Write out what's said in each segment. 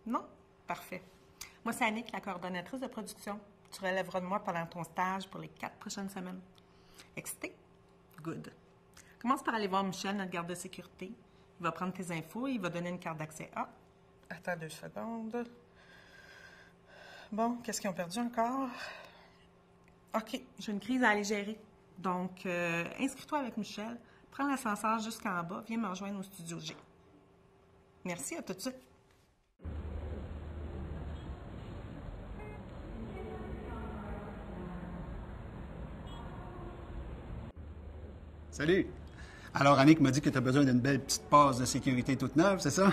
Non? Parfait. Moi, c'est Annick, la coordonnatrice de production. Tu relèveras de moi pendant ton stage pour les 4 prochaines semaines. Excité? Good. Commence par aller voir Michel, notre garde de sécurité. Il va prendre tes infos et il va donner une carte d'accès. Ah, attends 2 secondes. Bon, qu'est-ce qu'ils ont perdu encore? OK, j'ai une crise à aller gérer. Donc, inscris-toi avec Michel, prends l'ascenseur jusqu'en bas, viens me rejoindre au studio G. Merci, à tout de suite. Salut! Alors, Annick m'a dit que tu as besoin d'une belle petite passe de sécurité toute neuve, c'est ça?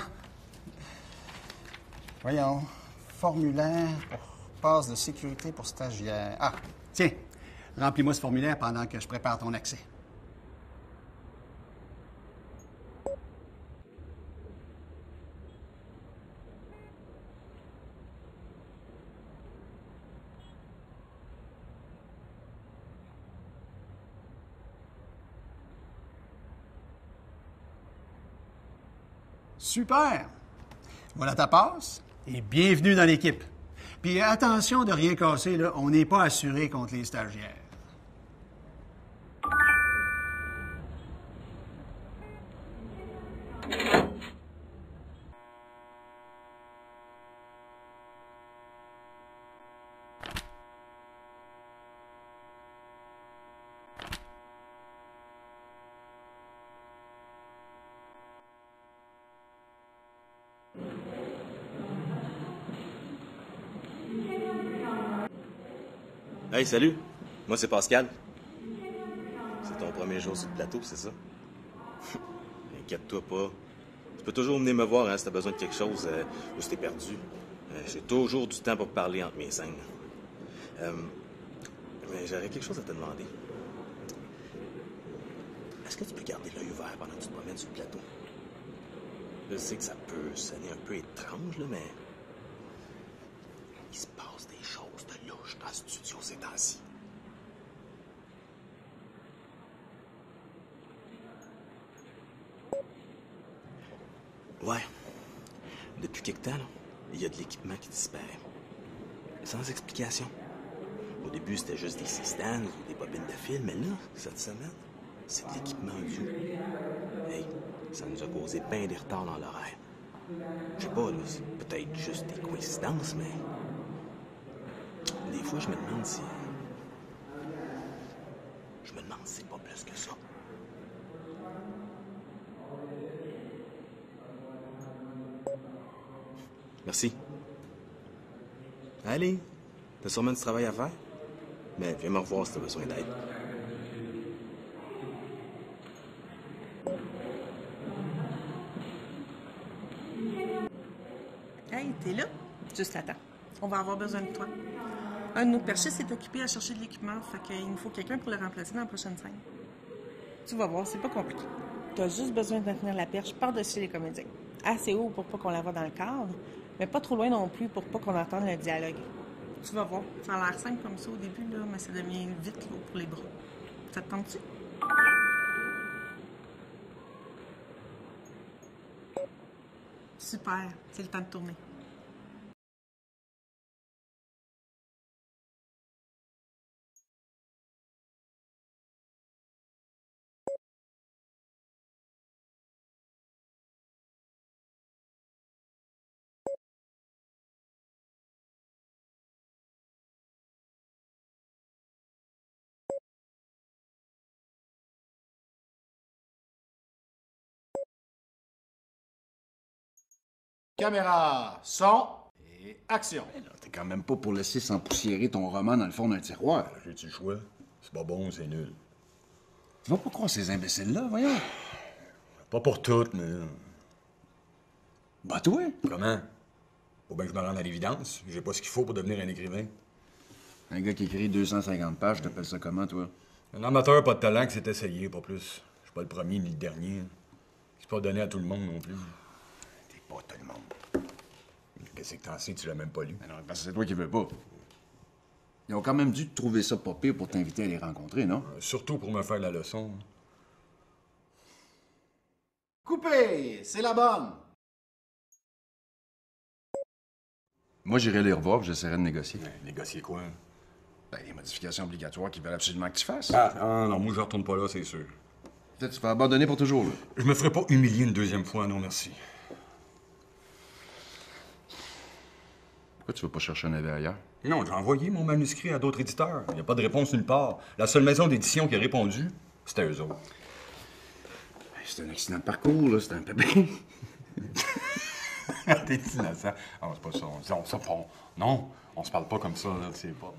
Voyons. Formulaire pour passe de sécurité pour stagiaire. Ah, tiens, remplis-moi ce formulaire pendant que je prépare ton accès. Super! Voilà ta passe et bienvenue dans l'équipe. Puis attention de rien casser, là, on n'est pas assuré contre les stagiaires. Hey, salut! Moi, c'est Pascal. C'est ton premier jour sur le plateau, c'est ça? Inquiète-toi pas. Tu peux toujours venir me voir hein, si t'as besoin de quelque chose ou si t'es perdu. J'ai toujours du temps pour parler entre mes scènes. Mais j'aurais quelque chose à te demander. Est-ce que tu peux garder l'œil ouvert pendant que tu te promènes sur le plateau? Je sais que ça peut sonner un peu étrange, là, mais... Il se passe des choses de louche dans le studio ces temps-ci. Ouais. Depuis quelque temps, là, il y a de l'équipement qui disparaît. Sans explication. Au début, c'était juste des C-stands ou des bobines de film, mais là, cette semaine, c'est de l'équipement vieux. Hey, ça nous a causé bien des retards dans l'horaire. Je sais pas, là, c'est peut-être juste des coïncidences, mais... Des fois, je me demande si... Je me demande si c'est pas plus que ça. Merci. Allez, t'as sûrement du travail à faire, mais viens me revoir si t'as besoin d'aide. Hey, t'es là? Juste attends. On va avoir besoin de toi. Un de nos perchistes s'est occupé à chercher de l'équipement, fait qu'il nous faut quelqu'un pour le remplacer dans la prochaine scène. Tu vas voir, c'est pas compliqué. Tu as juste besoin de maintenir la perche par-dessus les comédiens. Assez haut pour pas qu'on la voie dans le cadre, mais pas trop loin non plus pour pas qu'on entende le dialogue. Tu vas voir, ça a l'air simple comme ça au début, là, mais ça devient vite lourd pour les bras. Ça te tente-tu? Super, c'est le temps de tourner. Caméra, son et action. T'es quand même pas pour laisser s'empoussiérer ton roman dans le fond d'un tiroir. J'ai-tu le choix? C'est pas bon, c'est nul. Tu vas pas croire ces imbéciles-là, voyons. Pas pour toutes, mais... Bah toi, Comment? Faut bien que je me rende à l'évidence. J'ai pas ce qu'il faut pour devenir un écrivain. un gars qui écrit 250 pages, t'appelles ça comment, toi? Un amateur pas de talent qui s'est essayé, pas plus. Je suis pas le premier ni le dernier. C'est pas donné à tout le monde non plus. T'es pas tout le monde. Qu'est-ce que t'en sais? Tu l'as même pas lu. Mais non, parce que c'est toi qui veux pas. Ils ont quand même dû te trouver ça pas pire pour t'inviter à les rencontrer, non? Surtout pour me faire la leçon. Coupé! C'est la bonne! Moi, j'irai les revoir, puis j'essaierai de négocier. Négocier quoi? Ben, les modifications obligatoires qu'ils veulent absolument que tu fasses. Non, moi, je retourne pas là, c'est sûr. Peut-être tu vas abandonner pour toujours, là. Je me ferai pas humilier une deuxième fois, non, merci. Pourquoi tu vas pas chercher un avis ailleurs? Non, j'ai envoyé mon manuscrit à d'autres éditeurs. Il n'y a pas de réponse nulle part. La seule maison d'édition qui a répondu, c'était eux autres. Ben, c'est un accident de parcours, là. C'est un pépin. T'es innocent. Ah, c'est pas ça. Non, on se parle pas comme ça, là, c'est pas...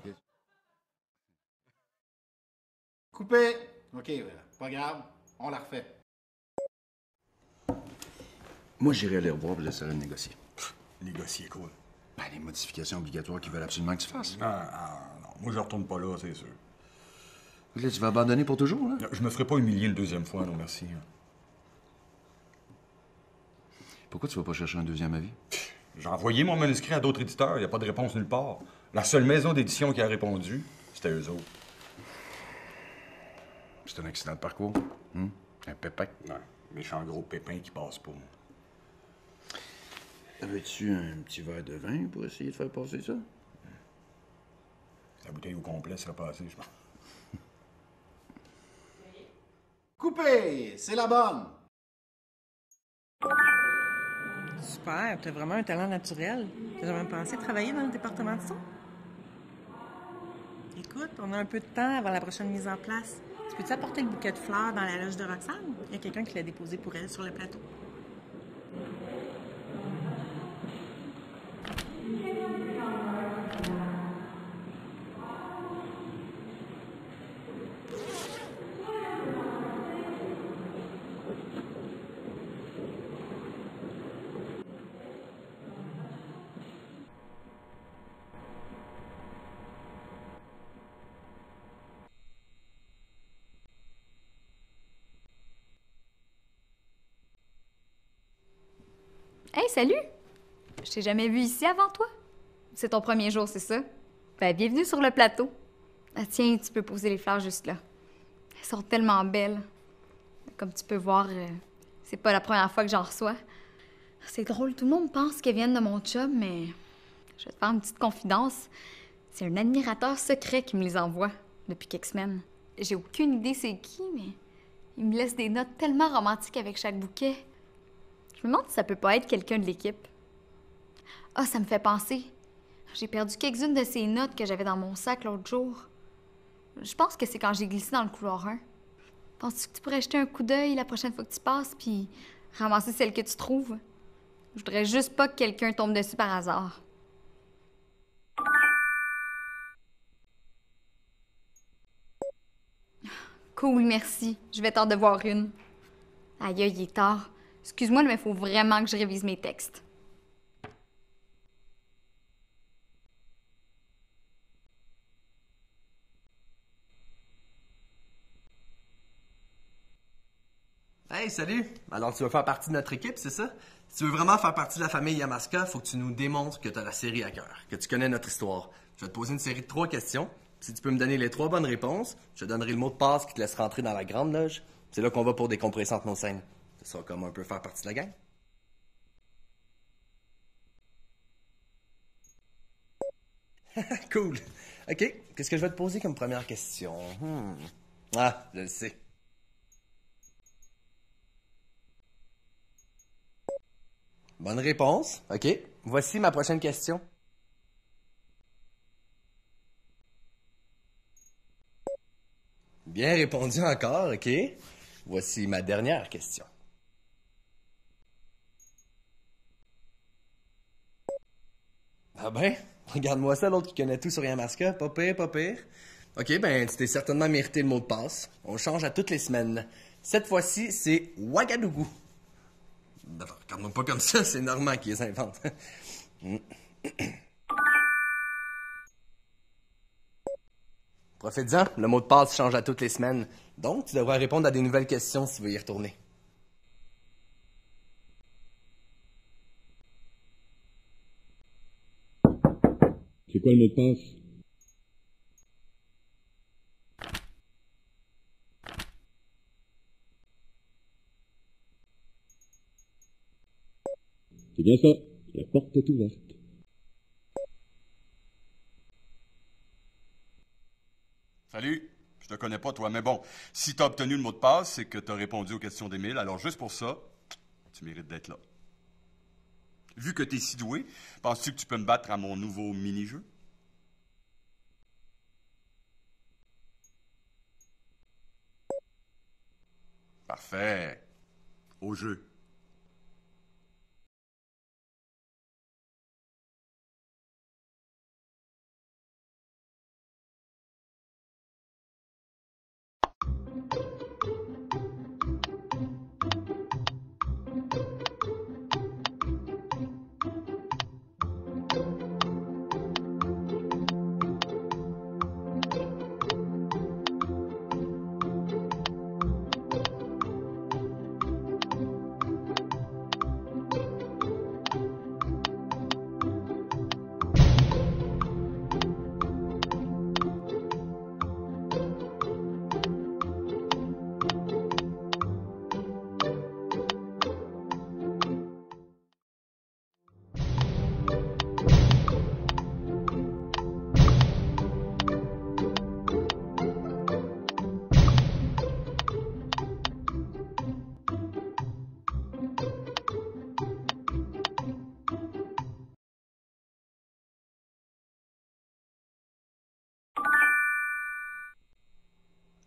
Coupé! OK, pas grave. On la refait. Moi, j'irai les revoir, puis j'essaierai de négocier. Négocier quoi? Ben, les modifications obligatoires qu'ils veulent absolument que tu fasses. Non, moi, je retourne pas là, c'est sûr. Là, tu vas abandonner pour toujours, là? Je me ferai pas humilier une deuxième fois, non, merci. Pourquoi tu vas pas chercher un deuxième avis? J'ai envoyé mon manuscrit à d'autres éditeurs. Il n'y a pas de réponse nulle part. La seule maison d'édition qui a répondu, c'était eux autres. C'est un accident de parcours. Un pépin. Ouais, méchant gros pépin qui passe pas. Avais-tu un petit verre de vin pour essayer de faire passer ça? La bouteille au complet serait pas assez, je pense. Coupé! C'est la bonne! Super, t'as vraiment un talent naturel. T'as jamais pensé travailler dans le département de son? Écoute, on a un peu de temps avant la prochaine mise en place. Tu peux-tu apporter le bouquet de fleurs dans la loge de Roxane? Il y a quelqu'un qui l'a déposé pour elle sur le plateau. Hey, salut! Je t'ai jamais vu ici avant toi. C'est ton premier jour, c'est ça? Ben, bienvenue sur le plateau. Ah, tiens, tu peux poser les fleurs juste là. Elles sont tellement belles. Comme tu peux voir, c'est pas la première fois que j'en reçois. C'est drôle, tout le monde pense qu'elles viennent de mon chum, mais je vais te faire une petite confidence. C'est un admirateur secret qui me les envoie depuis quelques semaines. J'ai aucune idée c'est qui, mais il me laisse des notes tellement romantiques avec chaque bouquet. Je me demande si ça peut pas être quelqu'un de l'équipe. Ah, ça me fait penser. J'ai perdu quelques-unes de ces notes que j'avais dans mon sac l'autre jour. Je pense que c'est quand j'ai glissé dans le couloir 1. Penses-tu que tu pourrais jeter un coup d'œil la prochaine fois que tu passes, puis ramasser celle que tu trouves? Je voudrais juste pas que quelqu'un tombe dessus par hasard. Cool, merci. Je vais t'en devoir une. Aïe, il est tard. Excuse-moi, mais il faut vraiment que je révise mes textes. Hey, salut! Alors, tu veux faire partie de notre équipe, c'est ça? Si tu veux vraiment faire partie de la famille Yamaska, faut que tu nous démontres que tu as la série à cœur, que tu connais notre histoire. Je vais te poser une série de 3 questions. Si tu peux me donner les 3 bonnes réponses, je te donnerai le mot de passe qui te laisse rentrer dans la grande loge. C'est là qu'on va pour décompresser entre nos scènes. Ça sera comme un peu faire partie de la gang. Cool. OK. Qu'est-ce que je vais te poser comme première question? Ah, je le sais. Bonne réponse. OK. Voici ma prochaine question. Bien répondu encore, OK. Voici ma dernière question. Ah ben, regarde-moi ça, l'autre qui connaît tout sur Yamaska. Pas pire, pas pire. OK, ben, tu t'es certainement mérité le mot de passe. On change à toutes les semaines. Cette fois-ci, c'est Ouagadougou. D'abord, regarde-moi pas comme ça, c'est Normand qui les invente. Profite-en, le mot de passe change à toutes les semaines. Donc, tu devras répondre à des nouvelles questions si tu veux y retourner. C'est quoi le mot de passe? C'est bien ça. La porte est ouverte. Salut. Je te connais pas, toi, mais bon, si t'as obtenu le mot de passe, c'est que t'as répondu aux questions d'Émile, alors juste pour ça, tu mérites d'être là. Vu que t'es si doué, penses-tu que tu peux me battre à mon nouveau mini-jeu? Parfait. Au jeu.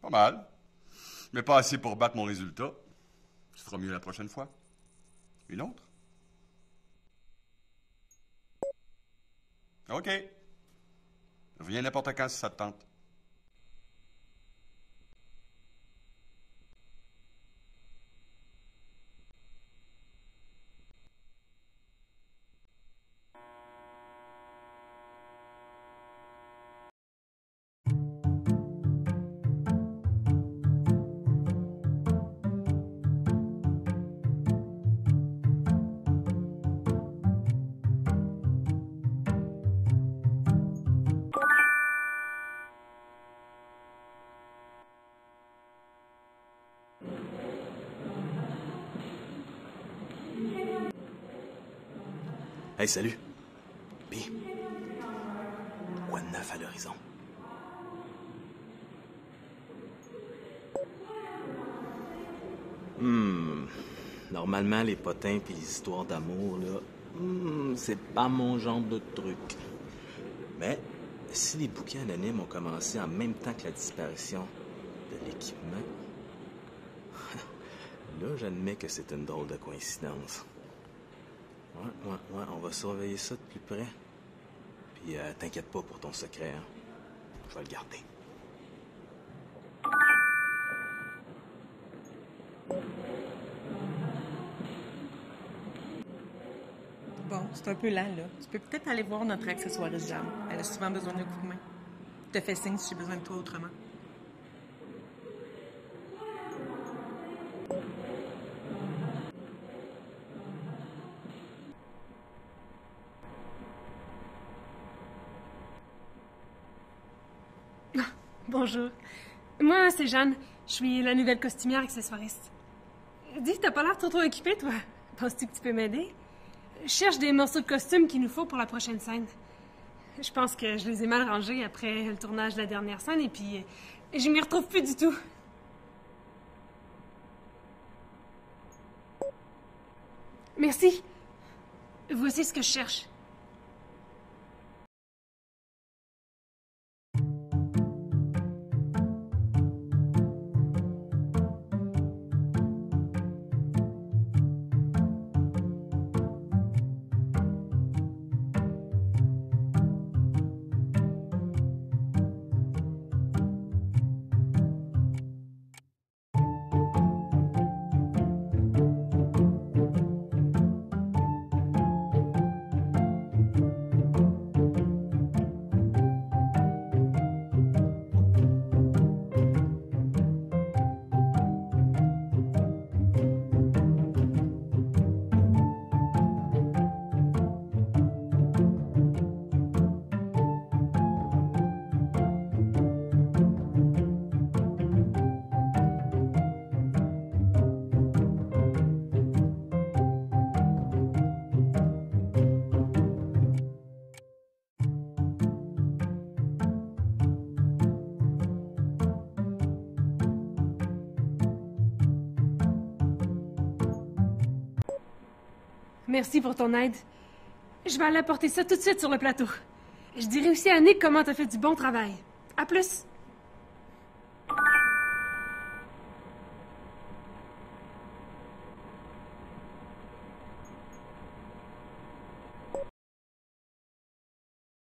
Pas mal. Mais pas assez pour battre mon résultat. Tu feras mieux la prochaine fois. Une autre? OK. Reviens n'importe quand si ça te tente. Hey, salut. Puis, quoi de neuf à l'horizon? Normalement, les potins puis les histoires d'amour, là, c'est pas mon genre de truc. Mais si les bouquins anonymes ont commencé en même temps que la disparition de l'équipement, là, j'admets que c'est une drôle de coïncidence. Ouais, on va surveiller ça de plus près. Puis t'inquiète pas pour ton secret, hein. Je vais le garder. Bon, c'est un peu lent, là. Tu peux peut-être aller voir notre accessoiriste Jeanne. Elle a souvent besoin d'un coup de main. Je te fais signe si j'ai besoin de toi autrement. Bonjour. Moi, c'est Jeanne. Je suis la nouvelle costumière accessoiriste. Dis, t'as pas l'air trop occupée, toi. Penses-tu que tu peux m'aider? Je cherche des morceaux de costume qu'il nous faut pour la prochaine scène. Je pense que je les ai mal rangés après le tournage de la dernière scène et puis je m'y retrouve plus du tout. Merci. Voici ce que je cherche. Merci pour ton aide. Je vais aller apporter ça tout de suite sur le plateau. Je dirai aussi à Nick comment t'as fait du bon travail. À plus!